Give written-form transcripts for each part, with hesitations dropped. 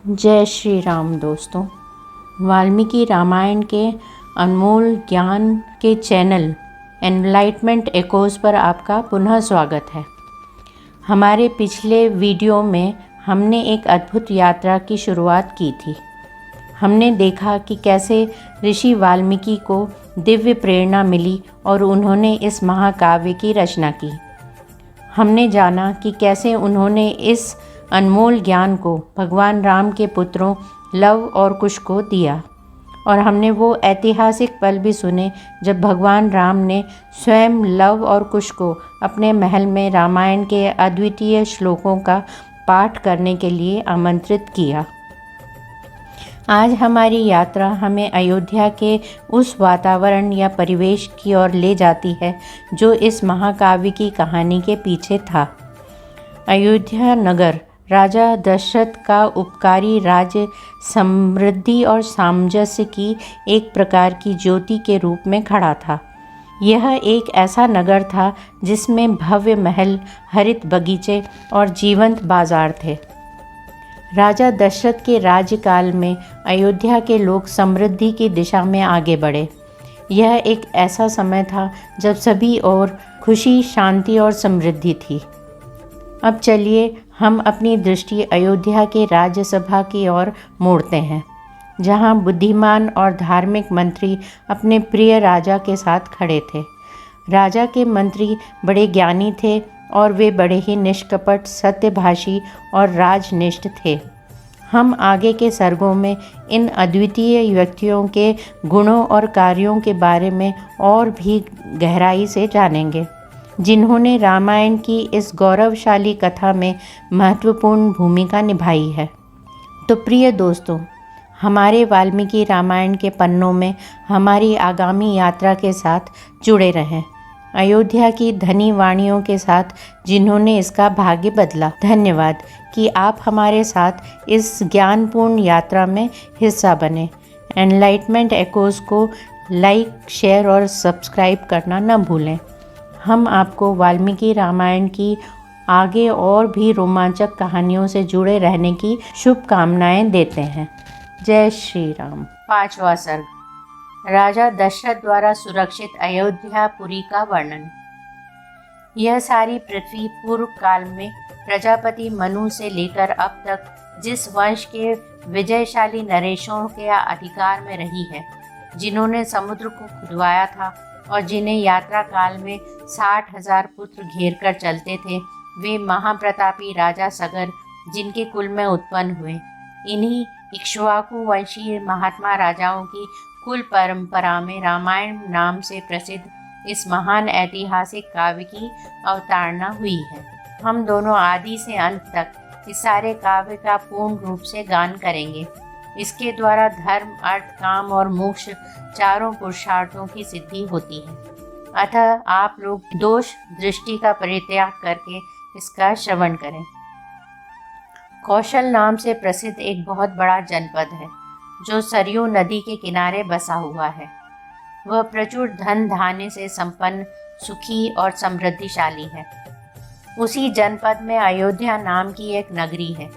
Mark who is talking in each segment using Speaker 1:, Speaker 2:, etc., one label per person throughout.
Speaker 1: जय श्री राम दोस्तों। वाल्मीकि रामायण के अनमोल ज्ञान के चैनल एनलाइटमेंट एकोज़ पर आपका पुनः स्वागत है। हमारे पिछले वीडियो में हमने एक अद्भुत यात्रा की शुरुआत की थी। हमने देखा कि कैसे ऋषि वाल्मीकि को दिव्य प्रेरणा मिली और उन्होंने इस महाकाव्य की रचना की। हमने जाना कि कैसे उन्होंने इस अनमोल ज्ञान को भगवान राम के पुत्रों लव और कुश को दिया, और हमने वो ऐतिहासिक पल भी सुने जब भगवान राम ने स्वयं लव और कुश को अपने महल में रामायण के अद्वितीय श्लोकों का पाठ करने के लिए आमंत्रित किया। आज हमारी यात्रा हमें अयोध्या के उस वातावरण या परिवेश की ओर ले जाती है जो इस महाकाव्य की कहानी के पीछे था। अयोध्या नगर राजा दशरथ का उपकारी राज्य समृद्धि और सामंजस्य की एक प्रकार की ज्योति के रूप में खड़ा था। यह एक ऐसा नगर था जिसमें भव्य महल, हरित बगीचे और जीवंत बाजार थे। राजा दशरथ के राज्यकाल में अयोध्या के लोग समृद्धि की दिशा में आगे बढ़े। यह एक ऐसा समय था जब सभी ओर खुशी, शांति और समृद्धि थी। अब चलिए हम अपनी दृष्टि अयोध्या के राज्यसभा की ओर मोड़ते हैं, जहां बुद्धिमान और धार्मिक मंत्री अपने प्रिय राजा के साथ खड़े थे। राजा के मंत्री बड़े ज्ञानी थे और वे बड़े ही निष्कपट, सत्यभाषी और राजनिष्ठ थे। हम आगे के सर्गों में इन अद्वितीय व्यक्तियों के गुणों और कार्यों के बारे में और भी गहराई से जानेंगे, जिन्होंने रामायण की इस गौरवशाली कथा में महत्वपूर्ण भूमिका निभाई है। तो प्रिय दोस्तों, हमारे वाल्मीकि रामायण के पन्नों में हमारी आगामी यात्रा के साथ जुड़े रहें, अयोध्या की धनी वाणियों के साथ जिन्होंने इसका भाग्य बदला। धन्यवाद कि आप हमारे साथ इस ज्ञानपूर्ण यात्रा में हिस्सा बने। एनलाइटमेंट एकोज़ को लाइक, शेयर और सब्सक्राइब करना न भूलें। हम आपको वाल्मीकि रामायण की आगे और भी रोमांचक कहानियों से जुड़े रहने की शुभकामनाएं देते हैं। जय श्री राम। 5वां सर्ग, राजा दशरथ द्वारा सुरक्षित अयोध्यापुरी का वर्णन। यह सारी पृथ्वी पूर्व काल में प्रजापति मनु से लेकर अब तक जिस वंश के विजयशाली नरेशों के अधिकार में रही है, जिन्होंने समुद्र को खुदवाया था और जिन्हें यात्रा काल में 60,000 पुत्र घेर कर चलते थे, वे महाप्रतापी राजा सगर जिनके कुल में उत्पन्न हुए। इन्हीं इक्ष्वाकु वंशीय महात्मा राजाओं की कुल परंपरा में रामायण नाम से प्रसिद्ध इस महान ऐतिहासिक काव्य की अवतारणा हुई है। हम दोनों आदि से अंत तक इस सारे काव्य का पूर्ण रूप से गान करेंगे। इसके द्वारा धर्म, अर्थ, काम और मोक्ष चारों पुरुषार्थों की सिद्धि होती है। अतः आप लोग दोष दृष्टि का परित्याग करके इसका श्रवण करें। कौशल नाम से प्रसिद्ध एक बहुत बड़ा जनपद है जो सरयू नदी के किनारे बसा हुआ है। वह प्रचुर धन धान्य से संपन्न, सुखी और समृद्धिशाली है। उसी जनपद में अयोध्या नाम की एक नगरी है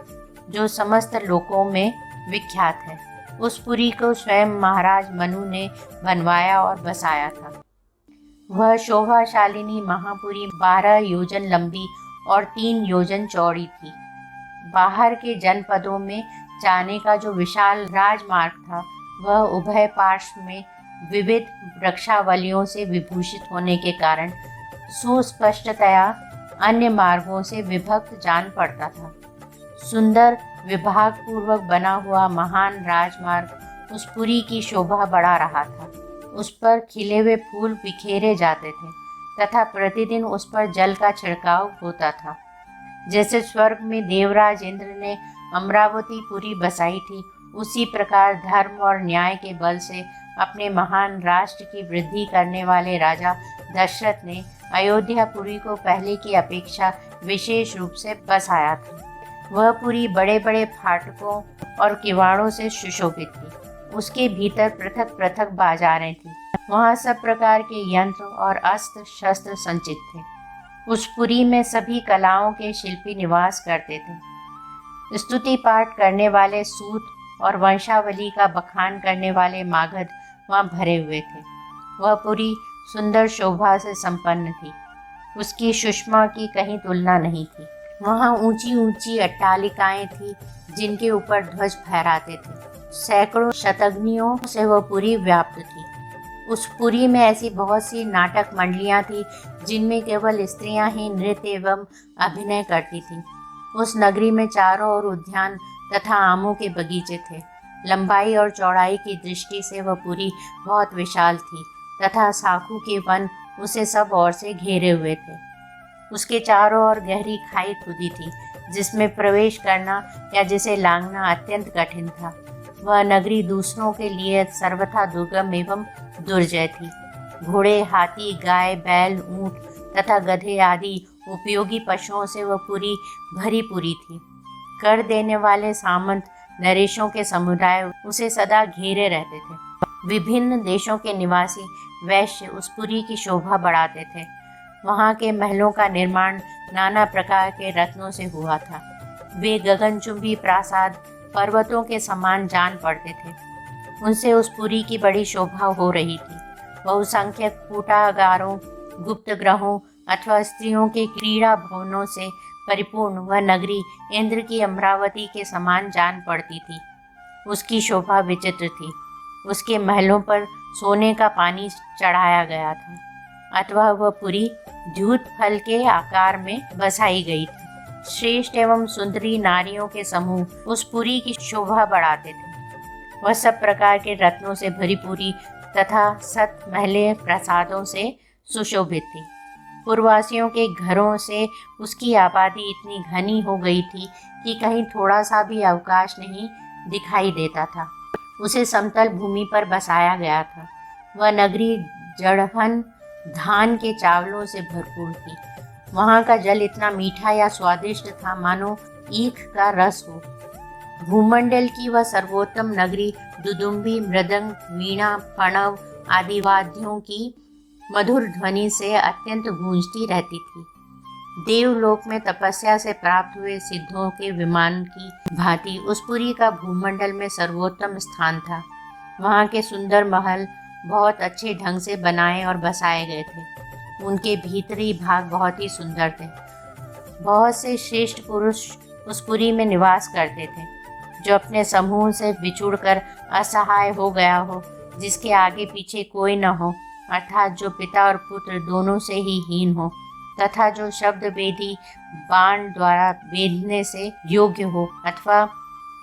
Speaker 1: जो समस्त लोकों में विख्यात है। उस पुरी को स्वयं महाराज मनु ने बनवाया और बसाया था। वह शोभाशालिनी महापुरी 12 योजन लंबी और 3 योजन चौड़ी थी। बाहर के जनपदों में जाने का जो विशाल राजमार्ग था, वह उभय पार्श्व में विविध वृक्षावलियों से विभूषित होने के कारण सुस्पष्टतया अन्य मार्गों से विभक्त जान पड़ता था। सुंदर विभाग पूर्वक बना हुआ महान राजमार्ग उस पुरी की शोभा बढ़ा रहा था। उस पर खिले हुए फूल बिखेरे जाते थे तथा प्रतिदिन उस पर जल का छिड़काव होता था। जैसे स्वर्ग में देवराज इंद्र ने अमरावती पुरी बसाई थी, उसी प्रकार धर्म और न्याय के बल से अपने महान राष्ट्र की वृद्धि करने वाले राजा दशरथ ने अयोध्यापुरी को पहले की अपेक्षा विशेष रूप से बसाया था। वह पुरी बड़े बड़े फाटकों और किवाड़ों से सुशोभित थी। उसके भीतर पृथक पृथक बाजारें थीं। वहाँ सब प्रकार के यंत्र और अस्त्र शस्त्र संचित थे। उस पुरी में सभी कलाओं के शिल्पी निवास करते थे। स्तुति पाठ करने वाले सूत और वंशावली का बखान करने वाले मागध वहाँ भरे हुए थे। वह पूरी सुंदर शोभा से संपन्न थी। उसकी सुषमा की कहीं तुलना नहीं थी। वहाँ ऊंची ऊंची अट्टालिकाएं थी जिनके ऊपर ध्वज फहराते थे। सैकड़ों शतग्नियों से वह पुरी व्याप्त थी। उस पुरी में ऐसी बहुत सी नाटक मंडलियाँ थी जिनमें केवल स्त्रियां ही नृत्य एवं अभिनय करती थीं। उस नगरी में चारों ओर उद्यान तथा आमों के बगीचे थे। लंबाई और चौड़ाई की दृष्टि से वह पुरी बहुत विशाल थी तथा साखू के वन उसे सब ओर से घेरे हुए थे। उसके चारों ओर गहरी खाई खुदी थी जिसमें प्रवेश करना या जिसे लांघना अत्यंत कठिन था। वह नगरी दूसरों के लिए सर्वथा दुर्गम एवं दुर्जय थी। घोड़े, हाथी, गाय, बैल, ऊंट तथा गधे आदि उपयोगी पशुओं से वह पूरी भरी पूरी थी। कर देने वाले सामंत नरेशों के समुदाय उसे सदा घेरे रहते थे। विभिन्न देशों के निवासी वैश्य उस पुरी की शोभा बढ़ाते थे। वहाँ के महलों का निर्माण नाना प्रकार के रत्नों से हुआ था। वे गगनचुंबी प्रासाद पर्वतों के समान जान पड़ते थे। उनसे उस पुरी की बड़ी शोभा हो रही थी। बहुसंख्यक कूटागारों, गुप्त ग्रहों अथवा स्त्रियों के क्रीड़ा भवनों से परिपूर्ण वह नगरी इंद्र की अमरावती के समान जान पड़ती थी। उसकी शोभा विचित्र थी। उसके महलों पर सोने का पानी चढ़ाया गया था अथवा वह पुरी द्यूत फल के आकार में बसाई गई थी। श्रेष्ठ एवं सुंदरी नारियों के समूह उस पुरी की शोभा बढ़ाते थे। वह सब प्रकार के रत्नों से भरी पूरी तथा सत महले प्रसादों से सुशोभित थी। पूर्ववासियों के घरों से उसकी आबादी इतनी घनी हो गई थी कि कहीं थोड़ा सा भी अवकाश नहीं दिखाई देता था। उसे समतल भूमि पर बसाया गया था। वह नगरी जड़हन धान के चावलों से भरपूर थी। वहाँ का जल इतना मीठा या स्वादिष्ट था मानो ईख का रस हो। भूमंडल की वह सर्वोत्तम नगरी दुदुम्बी, मृदंग, वीणा, प्रणव आदि वाद्यों की मधुर ध्वनि से अत्यंत गूंजती रहती थी। देवलोक में तपस्या से प्राप्त हुए सिद्धों के विमान की भांति उस पुरी का भूमंडल में सर्वोत्तम स्थान था। वहाँ के सुंदर महल बहुत अच्छे ढंग से बनाए और बसाए गए थे। उनके भीतरी भाग बहुत ही सुंदर थे। बहुत से श्रेष्ठ पुरुष उस पुरी में निवास करते थे। जो अपने समूह से बिछुड़कर असहाय हो गया हो, जिसके आगे पीछे कोई न हो, अर्थात जो पिता और पुत्र दोनों से ही हीन हो, तथा जो शब्द वेदी बाण द्वारा बेधने से योग्य हो अथवा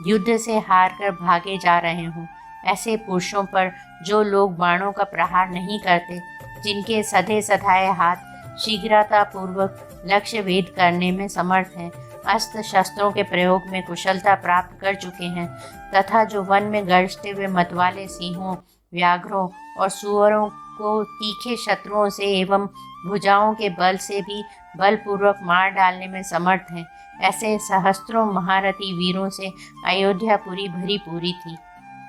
Speaker 1: युद्ध से हार कर भागे जा रहे हों, ऐसे पुरुषों पर जो लोग बाणों का प्रहार नहीं करते, जिनके सधे सधाए हाथ शीघ्रतापूर्वक लक्ष्य भेद करने में समर्थ हैं, अस्त्र शस्त्रों के प्रयोग में कुशलता प्राप्त कर चुके हैं, तथा जो वन में गरजते हुए मतवाले सिंहों, व्याघ्रों और सुअरों को तीखे शत्रुओं से एवं भुजाओं के बल से भी बलपूर्वक मार डालने में समर्थ हैं, ऐसे सहस्त्रों महारथी वीरों से अयोध्यापुरी भरी पूरी थी।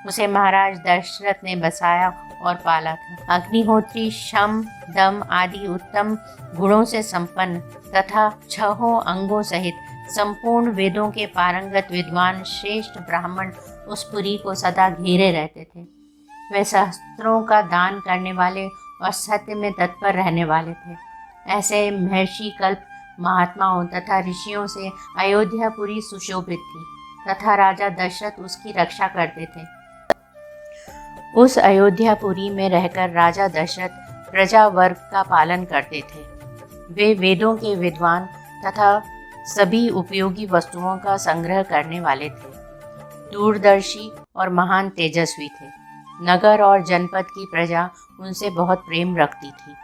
Speaker 1: उसे महाराज दशरथ ने बसाया और पाला था। अग्निहोत्री शम, दम आदि उत्तम गुणों से संपन्न तथा 6 अंगों सहित संपूर्ण वेदों के पारंगत विद्वान श्रेष्ठ ब्राह्मण उस पुरी को सदा घेरे रहते थे। वे शस्त्रों का दान करने वाले और सत्य में तत्पर रहने वाले थे। ऐसे महर्षि कल्प महात्माओं तथा ऋषियों से अयोध्यापुरी सुशोभित थी तथा राजा दशरथ उसकी रक्षा करते थे। उस अयोध्यापुरी में रहकर राजा दशरथ प्रजा वर्ग का पालन करते थे। वे वेदों के विद्वान तथा सभी उपयोगी वस्तुओं का संग्रह करने वाले थे। दूरदर्शी और महान तेजस्वी थे। नगर और जनपद की प्रजा उनसे बहुत प्रेम रखती थी।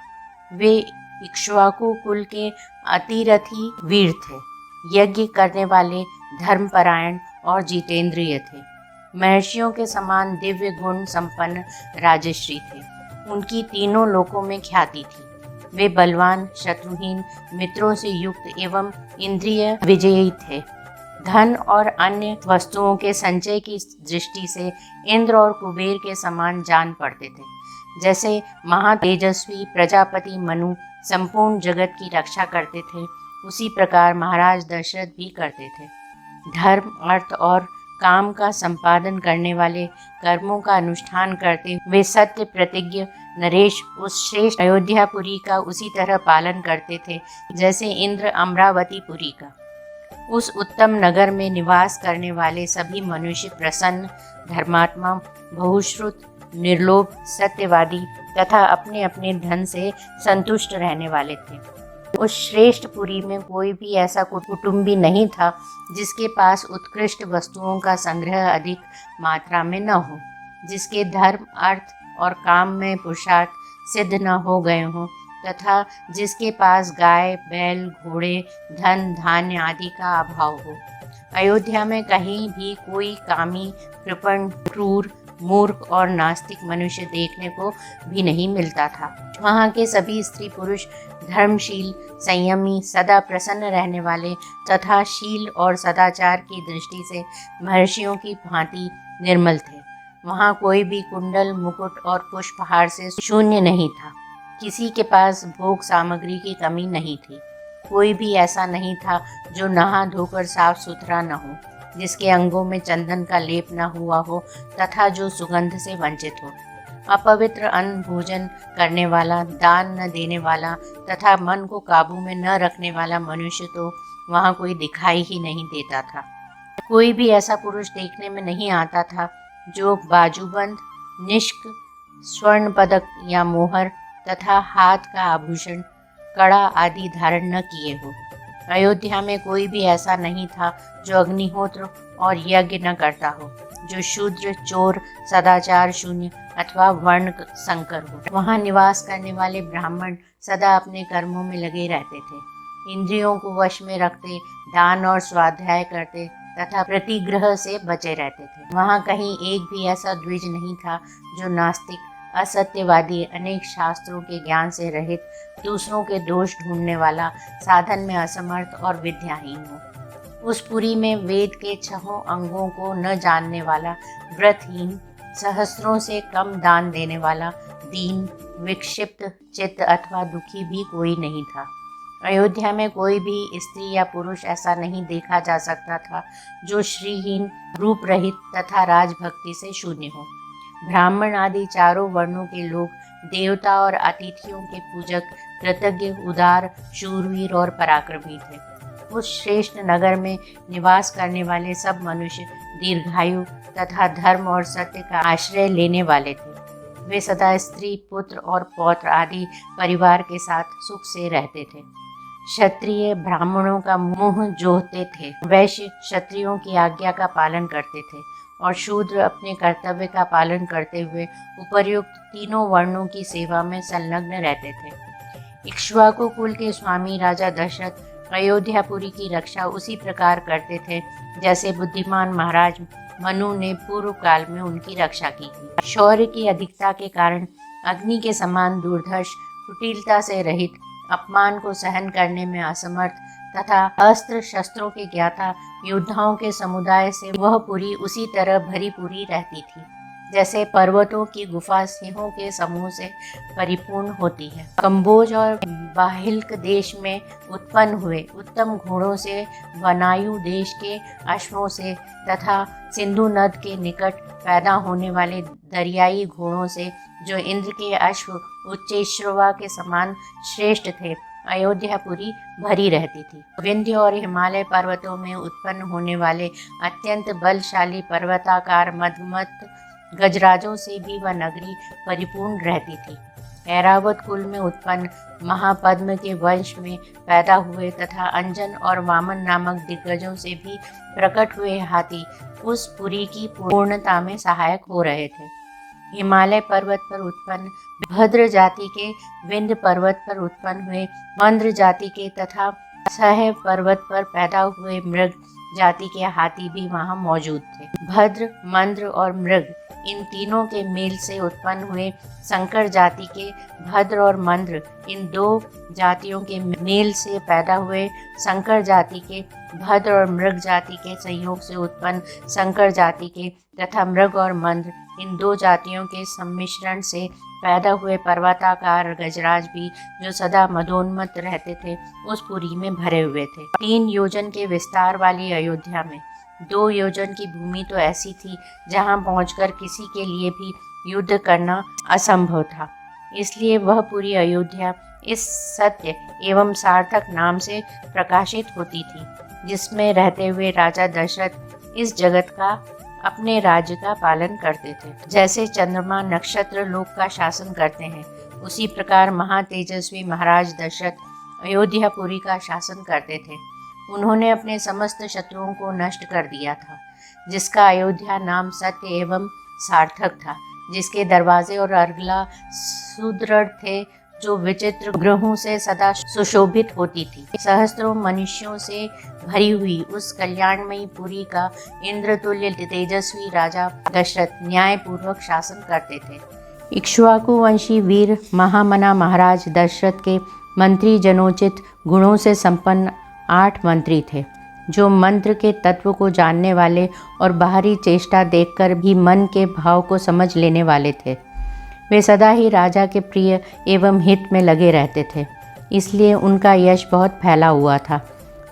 Speaker 1: वे इक्ष्वाकु कुल के अतिरथी वीर थे। यज्ञ करने वाले, धर्मपरायण और जितेंद्रिय थे। महर्षियों के समान दिव्य गुण संपन्न राजश्री थे। उनकी तीनों लोकों में ख्याति थी। वे बलवान, शत्रुहीन, मित्रों से युक्त एवं इंद्रिय विजयी थे। धन और अन्य वस्तुओं के संचय की दृष्टि से इंद्र और कुबेर के समान जान पड़ते थे। जैसे महातेजस्वी प्रजापति मनु संपूर्ण जगत की रक्षा करते थे, उसी प्रकार महाराज दशरथ भी करते थे। धर्म, अर्थ और काम का संपादन करने वाले कर्मों का अनुष्ठान करते वे सत्य प्रतिज्ञ नरेश उस श्रेष्ठ अयोध्यापुरी का उसी तरह पालन करते थे जैसे इंद्र अमरावतीपुरी का। उस उत्तम नगर में निवास करने वाले सभी मनुष्य प्रसन्न, धर्मात्मा, बहुश्रुत, निर्लोभ, सत्यवादी तथा अपने अपने धन से संतुष्ट रहने वाले थे। उस श्रेष्ठ पुरी में कोई भी ऐसा कुटुंबी नहीं था जिसके पास उत्कृष्ट वस्तुओं का संग्रह अधिक मात्रा में न हो, जिसके धर्म, अर्थ और काम में पुरुषार्थ सिद्ध न हो गए हों तथा जिसके पास गाय, बैल, घोड़े, धन, धान्य आदि का अभाव हो। अयोध्या में कहीं भी कोई कामी, कृपण, क्रूर, मूर्ख और नास्तिक मनुष्य देखने को भी नहीं मिलता था। वहाँ के सभी स्त्री पुरुष धर्मशील, संयमी, सदा प्रसन्न रहने वाले तथा शील और सदाचार की दृष्टि से महर्षियों की भांति निर्मल थे। वहाँ कोई भी कुंडल, मुकुट और पुष्पहार से शून्य नहीं था। किसी के पास भोग सामग्री की कमी नहीं थी। कोई भी ऐसा नहीं था जो नहा धोकर साफ सुथरा न हो, जिसके अंगों में चंदन का लेप न हुआ हो तथा जो सुगंध से वंचित हो। अपवित्र अन्न भोजन करने वाला, दान न देने वाला तथा मन को काबू में न रखने वाला मनुष्य तो वहाँ कोई दिखाई ही नहीं देता था। कोई भी ऐसा पुरुष देखने में नहीं आता था जो बाजूबंद, निष्क, स्वर्ण पदक या मोहर तथा हाथ का आभूषण, कड़ा आदि धारण न किए हो। अयोध्या में कोई भी ऐसा नहीं था जो अग्निहोत्र और यज्ञ न करता हो, जो शूद्र, चोर, सदाचार शून्य अथवा वर्ण संकर हो। वहाँ निवास करने वाले ब्राह्मण सदा अपने कर्मों में लगे रहते थे, इंद्रियों को वश में रखते, दान और स्वाध्याय करते तथा प्रतिग्रह से बचे रहते थे। वहाँ कहीं एक भी ऐसा द्विज नहीं था जो नास्तिक, असत्यवादी, अनेक शास्त्रों के ज्ञान से रहित, दूसरों के दोष ढूंढने वाला, साधन में असमर्थ और विद्याहीन हो। उस पुरी में वेद के 6 अंगों को न जानने वाला, व्रतहीन, सहस्त्रों से कम दान देने वाला, दीन, विक्षिप्त चित्त अथवा दुखी भी कोई नहीं था। अयोध्या में कोई भी स्त्री या पुरुष ऐसा नहीं देखा जा सकता था जो श्रीहीन, रूप रहित तथा राजभक्ति से शून्य हो। ब्राह्मण आदि चारों वर्णों के लोग देवता और अतिथियों के पूजक, कृतज्ञ, उदार, शूरवीर और पराक्रमी थे। उस श्रेष्ठ नगर में निवास करने वाले सब मनुष्य दीर्घायु तथा धर्म और सत्य का आश्रय लेने वाले थे। वे सदा स्त्री, पुत्र और पौत्र आदि परिवार के साथ सुख से रहते थे। क्षत्रिय ब्राह्मणों का मुंह जोहते थे, वैश्य क्षत्रियों की आज्ञा का पालन करते थे और शूद्र अपने कर्तव्य का पालन करते हुए उपर्युक्त तीनों वर्णों की सेवा में संलग्न रहते थे। इक्ष्वाकु कुल के स्वामी राजा दशरथ अयोध्यापुरी की रक्षा उसी प्रकार करते थे जैसे बुद्धिमान महाराज मनु ने पूर्व काल में उनकी रक्षा की थी। शौर्य की अधिकता के कारण अग्नि के समान दुर्धर्ष, कुटिलता से रहित, अपमान को सहन करने में असमर्थ तथा अस्त्र शस्त्रों के ज्ञाता योद्धाओं के समुदाय से वह पुरी उसी तरह भरी पूरी रहती थी जैसे पर्वतों की गुफा सिंहों के समूह से परिपूर्ण होती है। कंबोज और बाहिल्क देश में उत्पन्न हुए उत्तम घोड़ों से, वनायु देश के अश्वों से तथा सिंधु नद के निकट पैदा होने वाले दरियाई घोड़ों से, जो इंद्र के अश्व उच्चैश्रवा के समान श्रेष्ठ थे, अयोध्यापुरी भरी रहती थी। विंध्य और हिमालय पर्वतों में उत्पन्न होने वाले अत्यंत बलशाली पर्वताकार मधुमत गजराजों से भी वह नगरी परिपूर्ण रहती थी। ऐरावत कुल में उत्पन्न महापद्म के वंश में पैदा हुए तथा अंजन और वामन नामक दिग्गजों से भी प्रकट हुए हाथी उस पुरी की पूर्णता में सहायक हो रहे थे। हिमालय पर्वत पर उत्पन्न भद्र जाति के, विंध्य पर्वत पर उत्पन्न हुए मंद्र जाति के तथा सह पर्वत पर पैदा हुए मृग जाति के हाथी भी वहाँ मौजूद थे। भद्र, मंद्र और मृग इन तीनों के मेल से उत्पन्न हुए संकर जाति के भद्र और मंद्र, इन 2 जातियों के मेल से पैदा हुए संकर जाति के भद्र और मृग जाति के संयोग से उत्पन्न संकर जाति के तथा मृग और मंद्र, इन 2 जातियों के सम्मिश्रण से पैदा हुए पर्वताकार गजराज भी, जो सदा मदोन्मत्त रहते थे, उस पुरी में भरे हुए थे। 3 योजन के विस्तार वाली अयोध्या में 2 योजन की भूमि तो ऐसी थी जहां पहुंचकर किसी के लिए भी युद्ध करना असंभव था। इसलिए वह पूरी अयोध्या इस सत्य एवं सार्थक नाम से प्रकाशित होती थी, जिसमें रहते हुए राजा दशरथ इस जगत का अपने राज्य का पालन करते थे। जैसे चंद्रमा नक्षत्र लोक का शासन करते हैं, उसी प्रकार महातेजस्वी महाराज दशरथ अयोध्यापुरी का शासन करते थे। उन्होंने अपने समस्त शत्रुओं को नष्ट कर दिया था, जिसका अयोध्या नाम सत्य एवं सार्थक था, जिसके दरवाजे और अर्गला सुदृढ़ थे, जो विचित्र ग्रहों से सदा सुशोभित होती थी। सहस्त्रों मनुष्यों से भरी हुई उस कल्याणमयी पुरी का इंद्रतुल्य तेजस्वी राजा दशरथ न्यायपूर्वक शासन करते थे। इक्ष्वाकु वंशी वीर महामना महाराज दशरथ के मंत्री जनोचित गुणों से संपन्न 8 मंत्री थे, जो मंत्र के तत्व को जानने वाले और बाहरी चेष्टा देखकर भी मन के भाव को समझ लेने वाले थे। वे सदा ही राजा के प्रिय एवं हित में लगे रहते थे, इसलिए उनका यश बहुत फैला हुआ था।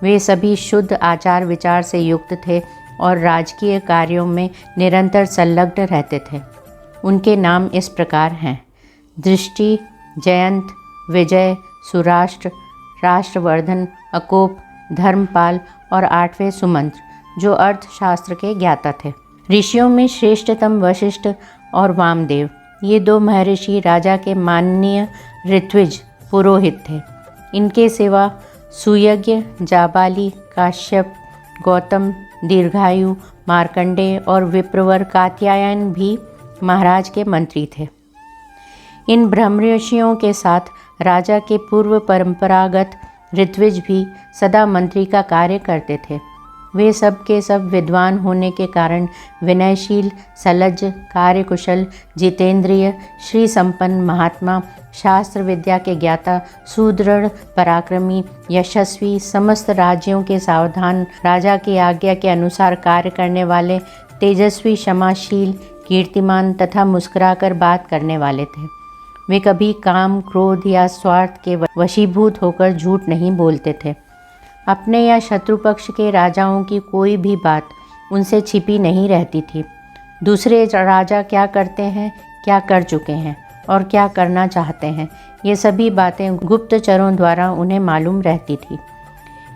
Speaker 1: वे सभी शुद्ध आचार विचार से युक्त थे और राजकीय कार्यों में निरंतर संलग्न रहते थे। उनके नाम इस प्रकार हैं: दृष्टि, जयंत, विजय, सुराष्ट्र, राष्ट्रवर्धन, अकोप, धर्मपाल और 8वें सुमंत्र, जो अर्थशास्त्र के ज्ञाता थे। ऋषियों में श्रेष्ठतम वशिष्ठ और वामदेव, ये 2 महर्षि राजा के माननीय ऋत्विज पुरोहित थे। इनके सिवा सुयज्ञ, जाबाली, काश्यप, गौतम, दीर्घायु, मार्कंडेय और विप्रवर कात्यायन भी महाराज के मंत्री थे। इन ब्रह्मर्षियों के साथ राजा के पूर्व परंपरागत ऋत्विज भी सदा मंत्री का कार्य करते थे। वे सब के सब विद्वान होने के कारण विनयशील, सलज्ज, कार्यकुशल, जितेंद्रिय, श्री संपन्न महात्मा, शास्त्र विद्या के ज्ञाता, सुदृढ़, पराक्रमी, यशस्वी, समस्त राज्यों के सावधान, राजा की आज्ञा के अनुसार कार्य करने वाले, तेजस्वी, क्षमाशील, कीर्तिमान तथा मुस्कुराकर बात करने वाले थे। वे कभी काम, क्रोध या स्वार्थ के वशीभूत होकर झूठ नहीं बोलते थे। अपने या शत्रु पक्ष के राजाओं की कोई भी बात उनसे छिपी नहीं रहती थी। दूसरे राजा क्या करते हैं, क्या कर चुके हैं और क्या करना चाहते हैं, ये सभी बातें गुप्तचरों द्वारा उन्हें मालूम रहती थी।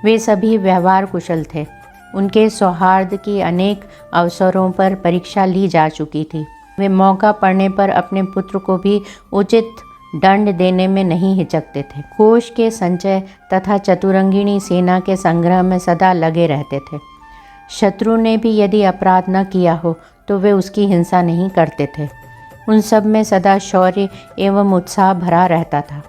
Speaker 1: वे सभी व्यवहार कुशल थे। उनके सौहार्द की अनेक अवसरों पर परीक्षा ली जा चुकी थी। वे मौका पड़ने पर अपने पुत्र को भी उचित दंड देने में नहीं हिचकते थे। कोष के संचय तथा चतुरंगिणी सेना के संग्रह में सदा लगे रहते थे। शत्रु ने भी यदि अपराध न किया हो तो वे उसकी हिंसा नहीं करते थे। उन सब में सदा शौर्य एवं उत्साह भरा रहता था।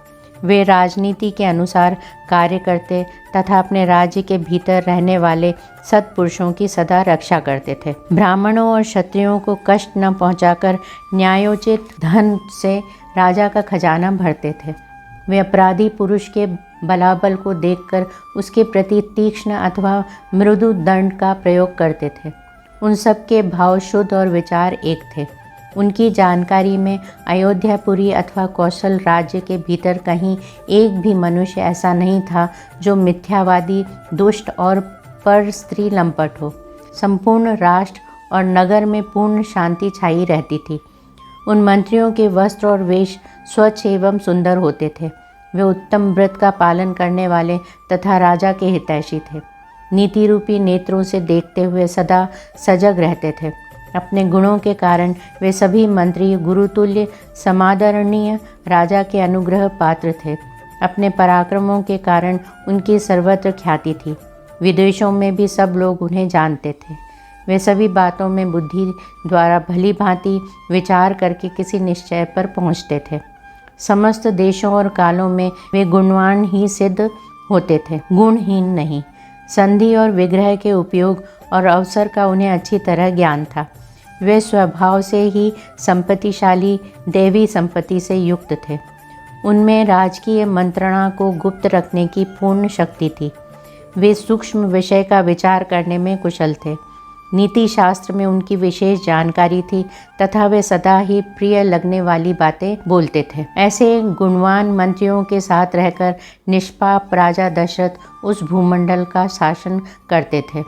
Speaker 1: वे राजनीति के अनुसार कार्य करते तथा अपने राज्य के भीतर रहने वाले सत्पुरुषों की सदा रक्षा करते थे। ब्राह्मणों और क्षत्रियों को कष्ट न पहुंचाकर न्यायोचित धन से राजा का खजाना भरते थे। वे अपराधी पुरुष के बलाबल को देखकर उसके प्रति तीक्ष्ण अथवा मृदु दंड का प्रयोग करते थे। उन सब के भाव शुद्ध और विचार एक थे। उनकी जानकारी में अयोध्यापुरी अथवा कौशल राज्य के भीतर कहीं एक भी मनुष्य ऐसा नहीं था जो मिथ्यावादी, दुष्ट और पर स्त्री लंपट हो। संपूर्ण राष्ट्र और नगर में पूर्ण शांति छाई रहती थी। उन मंत्रियों के वस्त्र और वेश स्वच्छ एवं सुंदर होते थे। वे उत्तम व्रत का पालन करने वाले तथा राजा के हितैषी थे। नीति रूपी नेत्रों से देखते हुए सदा सजग रहते थे। अपने गुणों के कारण वे सभी मंत्री गुरुतुल्य समादरणीय राजा के अनुग्रह पात्र थे। अपने पराक्रमों के कारण उनकी सर्वत्र ख्याति थी। विदेशों में भी सब लोग उन्हें जानते थे। वे सभी बातों में बुद्धि द्वारा भली भांति विचार करके किसी निश्चय पर पहुँचते थे। समस्त देशों और कालों में वे गुणवान ही सिद्ध होते थे, गुणहीन नहीं। संधि और विग्रह के उपयोग और अवसर का उन्हें अच्छी तरह ज्ञान था। वे स्वभाव से ही संपत्तिशाली, दैवी संपत्ति से युक्त थे। उनमें राजकीय मंत्रणा को गुप्त रखने की पूर्ण शक्ति थी। वे सूक्ष्म विषय का विचार करने में कुशल थे। नीति शास्त्र में उनकी विशेष जानकारी थी तथा वे सदा ही प्रिय लगने वाली बातें बोलते थे। ऐसे गुणवान मंत्रियों के साथ रहकर निष्पाप राजा दशरथ उस भूमंडल का शासन करते थे।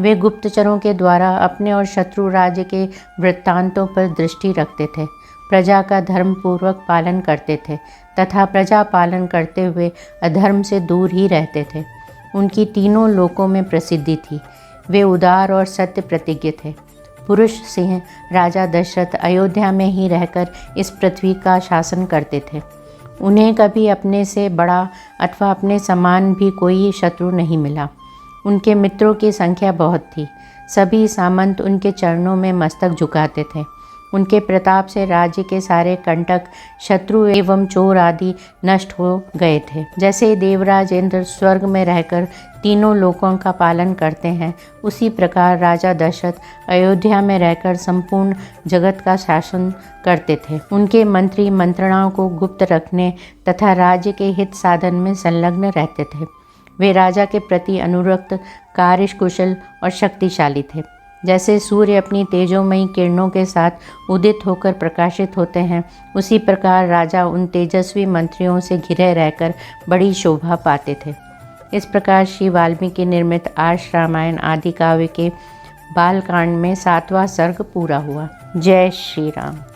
Speaker 1: वे गुप्तचरों के द्वारा अपने और शत्रु राज्य के वृत्तांतों पर दृष्टि रखते थे, प्रजा का धर्मपूर्वक पालन करते थे तथा प्रजा पालन करते हुए अधर्म से दूर ही रहते थे। उनकी तीनों लोकों में प्रसिद्धि थी। वे उदार और सत्य प्रतिज्ञ थे। पुरुष सिंह राजा दशरथ अयोध्या में ही रहकर इस पृथ्वी का शासन करते थे। उन्हें कभी अपने से बड़ा अथवा अपने समान भी कोई शत्रु नहीं मिला। उनके मित्रों की संख्या बहुत थी। सभी सामंत उनके चरणों में मस्तक झुकाते थे। उनके प्रताप से राज्य के सारे कंटक, शत्रु एवं चोर आदि नष्ट हो गए थे। जैसे देवराज इंद्र स्वर्ग में रहकर तीनों लोकों का पालन करते हैं, उसी प्रकार राजा दशरथ अयोध्या में रहकर संपूर्ण जगत का शासन करते थे। उनके मंत्री मंत्रणाओं को गुप्त रखने तथा राज्य के हित साधन में संलग्न रहते थे। वे राजा के प्रति अनुरक्त, कार्यकुशल और शक्तिशाली थे। जैसे सूर्य अपनी तेजोमयी किरणों के साथ उदित होकर प्रकाशित होते हैं, उसी प्रकार राजा उन तेजस्वी मंत्रियों से घिरे रहकर बड़ी शोभा पाते थे। इस प्रकार श्री वाल्मीकि निर्मित आर्ष रामायण आदि काव्य के बालकांड में 7वां सर्ग पूरा हुआ। जय श्री राम।